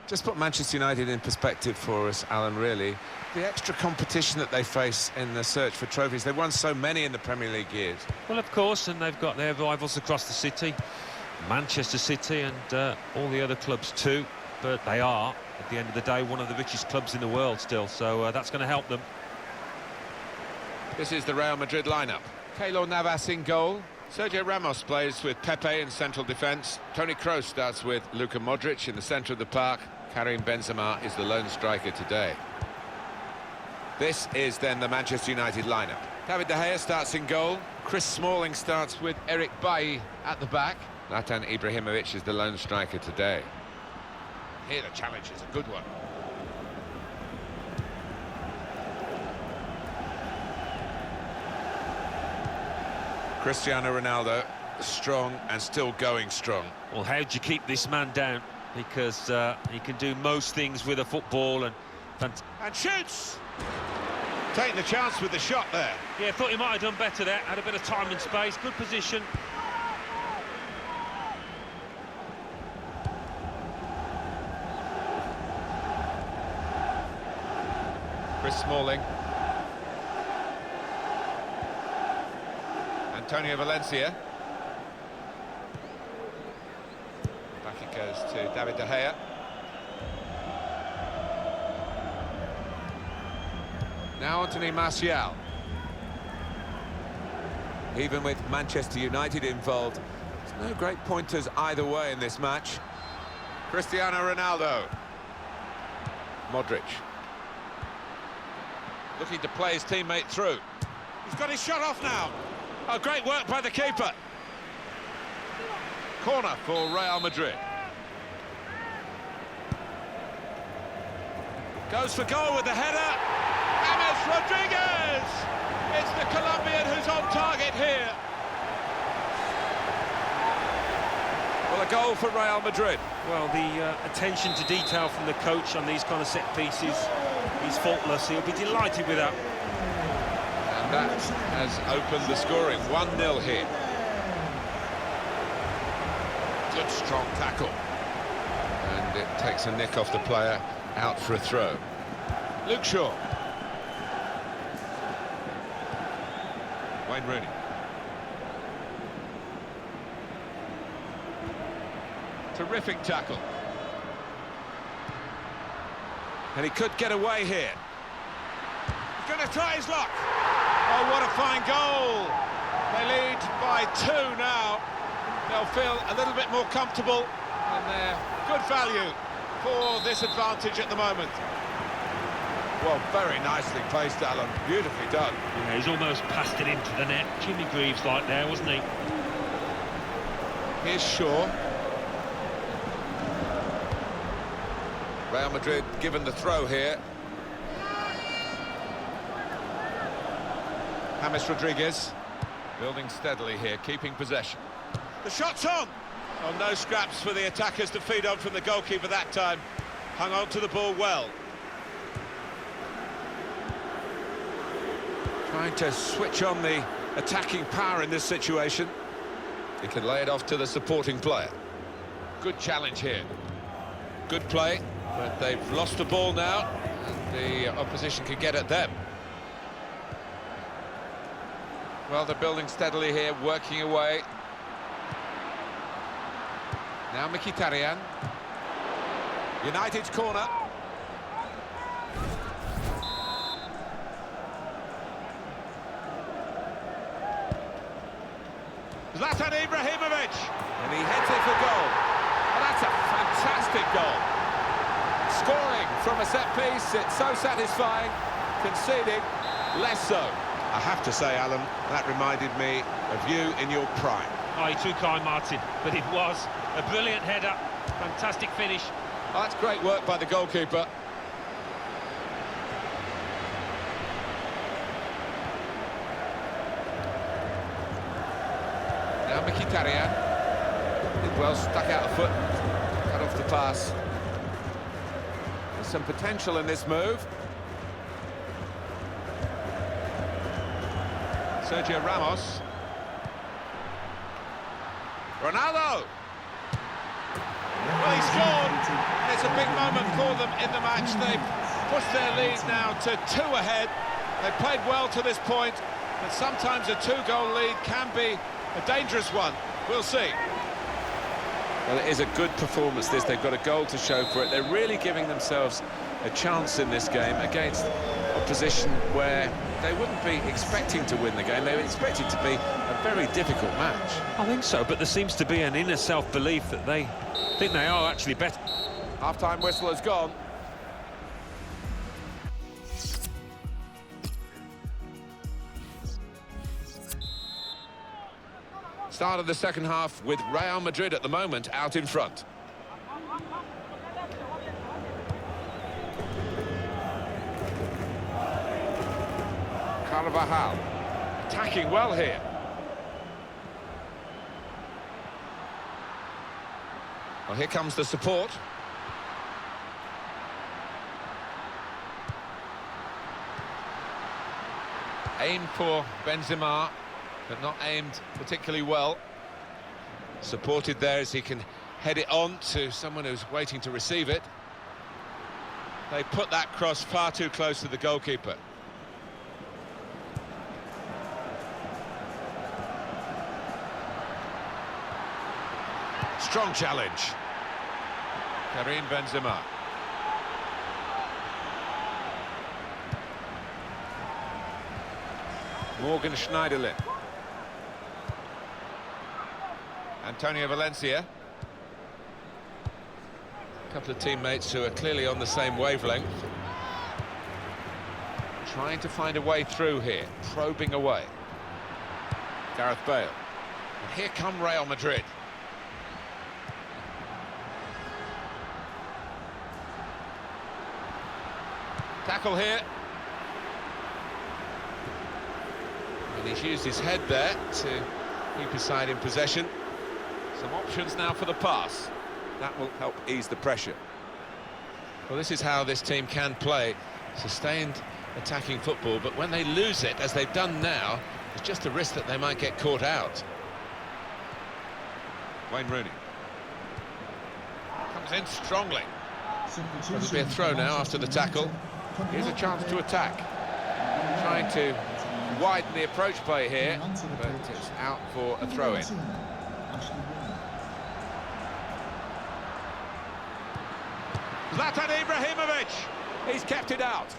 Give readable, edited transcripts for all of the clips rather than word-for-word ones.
Just put Manchester United in perspective for us, Alan, really. The extra competition that they face in the search for trophies. They've won so many in the Premier League years. Well, of course, and they've got their rivals across the city. Manchester City and all the other clubs too. But they are, at the end of the day, one of the richest clubs in the world still. So that's going to help them. This is the Real Madrid lineup. Keylor Navas in goal. Sergio Ramos plays with Pepe in central defence. Toni Kroos starts with Luka Modric in the centre of the park. Karim Benzema is the lone striker today. This is then the Manchester United lineup. David De Gea starts in goal. Chris Smalling starts with Eric Bailly at the back. Zlatan Ibrahimovic is the lone striker today. Here the challenge is a good one. Cristiano Ronaldo, strong and still going strong. Well, how do you keep this man down? Because he can do most things with a football and shoots! Taking the chance with the shot there. Yeah, thought he might have done better there. Had a bit of time and space, good position. Chris Smalling. Antonio Valencia. Back it goes to David De Gea. Now Anthony Martial. Even with Manchester United involved, there's no great pointers either way in this match. Cristiano Ronaldo. Modric. Looking to play his teammate through. He's got his shot off now. Oh, great work by the keeper. Corner for Real Madrid. Goes for goal with the header. James Rodriguez! It's the Colombian who's on target here. Well, a goal for Real Madrid. Well, the attention to detail from the coach on these kind of set pieces is faultless. He'll be delighted with that. And that has opened the scoring. 1-0 here. Good strong tackle. And it takes a nick off the player, out for a throw. Luke Shaw. Wayne Rooney. Terrific tackle. And he could get away here. He's going to try his luck. Oh, what a fine goal. They lead by 2 now. They'll feel a little bit more comfortable, and they're good value for this advantage at the moment. Well, very nicely placed, Alan. Beautifully done. Yeah, he's almost passed it into the net. Jimmy Greaves like there, wasn't he? Here's Shaw. Real Madrid given the throw here. James Rodriguez building steadily here, keeping possession. The shot's on! Oh, no scraps for the attackers to feed on from the goalkeeper that time. Hung on to the ball well. Trying to switch on the attacking power in this situation. He can lay it off to the supporting player. Good challenge here. Good play, but they've lost the ball now, and the opposition can get at them. Well, they're building steadily here, working away. Now Mkhitaryan. United's corner. Zlatan Ibrahimovic. And he heads it for goal. Oh, that's a fantastic goal. Scoring from a set piece, it's so satisfying. Conceding, less so. I have to say, Alan, that reminded me of you in your prime. Oh, you're too kind, Martin, but it was a brilliant header, fantastic finish. Oh, that's great work by the goalkeeper. Now Mkhitaryan. Did well, stuck out a foot, cut off the pass. There's some potential in this move. Sergio Ramos. Ronaldo! Well, he scored! It's a big moment for them in the match. They've pushed their lead now to 2 ahead. They've played well to this point, but sometimes a 2-goal lead can be a dangerous one. We'll see. Well, it is a good performance, this. They've got a goal to show for it. They're really giving themselves a chance in this game against opposition where they wouldn't be expecting to win the game. They were expected to be a very difficult match. I think so, but there seems to be an inner self-belief that they think they are actually better. Half-time whistle has gone. Start of the second half with Real Madrid at the moment out in front. Carvajal attacking well here. Well, here comes the support. Aimed for Benzema, but not aimed particularly well. Supported there as he can head it on to someone who's waiting to receive it. They put that cross far too close to the goalkeeper. Strong challenge. Karim Benzema. Morgan Schneiderlin. Antonio Valencia. A couple of teammates who are clearly on the same wavelength. Trying to find a way through here, probing away. Gareth Bale. And here come Real Madrid. Tackle here. And he's used his head there to keep his side in possession. Some options now for the pass. That will help ease the pressure. Well, this is how this team can play. Sustained attacking football, but when they lose it, as they've done now, there's just a risk that they might get caught out. Wayne Rooney. Comes in strongly. There'll be a throw now after the tackle. Here's a chance to attack. Trying to widen the approach play here, but it's out for a throw-in. Zlatan Ibrahimovic! He's kept it out.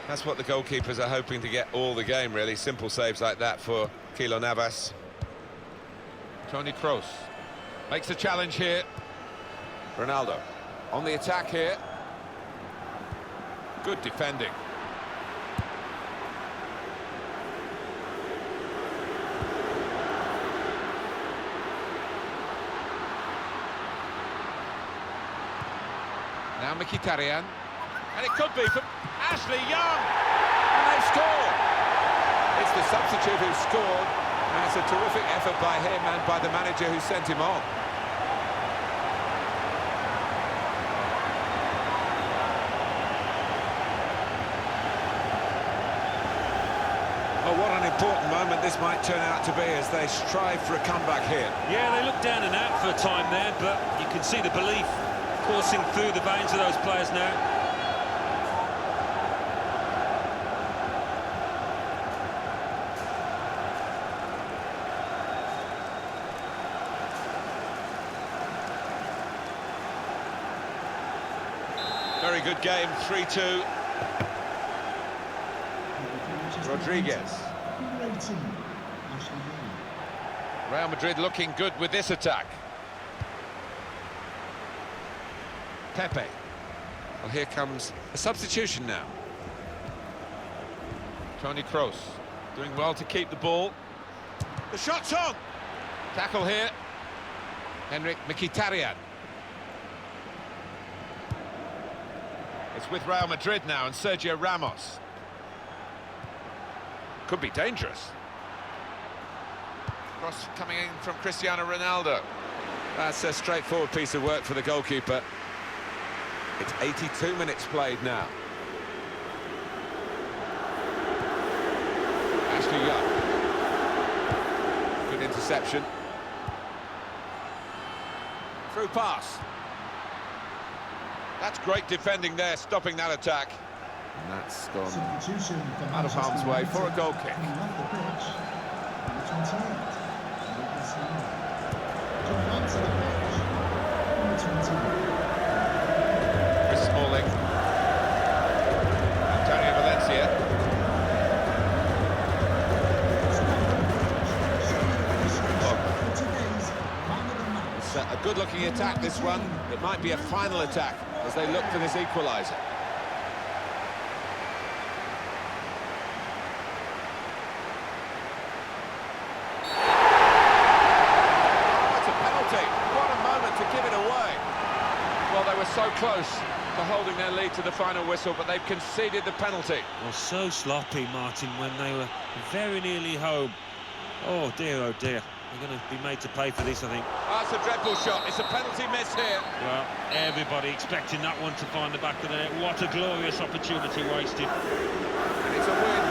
That's what the goalkeepers are hoping to get all the game, really. Simple saves like that for Keylor Navas. Toni Kroos makes the challenge here. Ronaldo on the attack here. Good defending. Now Mkhitaryan, and it could be from Ashley Young, and they've scored. It's the substitute who scored, and it's a terrific effort by him and by the manager who sent him on. Oh, what an important moment this might turn out to be as they strive for a comeback here. Yeah, they look down and out for a time there, but you can see the belief coursing through the veins of those players now. Very good game, 3-2. Rodriguez. Real Madrid looking good with this attack. Pepe. Well, here comes a substitution now. Toni Kroos doing well to keep the ball. The shot's on! Tackle here. Henrik Mkhitaryan. It's with Real Madrid now and Sergio Ramos. Could be dangerous. Cross coming in from Cristiano Ronaldo. That's a straightforward piece of work for the goalkeeper. It's 82 minutes played now. Ashley Young. Good interception. Through pass. That's great defending there, stopping that attack. And that's gone Substitution for out of harm's way for a goal kick. Coming off the pitch, number 28, Lucas Moura. Coming onto the pitch, number 21. Chris Smalling. Antonio Valencia. It's a good-looking attack, this one. It might be a final attack as they look for this equaliser. Well, they were so close to holding their lead to the final whistle, but they've conceded the penalty. Well, so sloppy, Martin, when they were very nearly home. Oh dear, they're going to be made to pay for this, I think. Oh, it's a dreadful shot. It's a penalty miss here. Well, everybody expecting that one to find the back of the net. What a glorious opportunity wasted. And it's a weird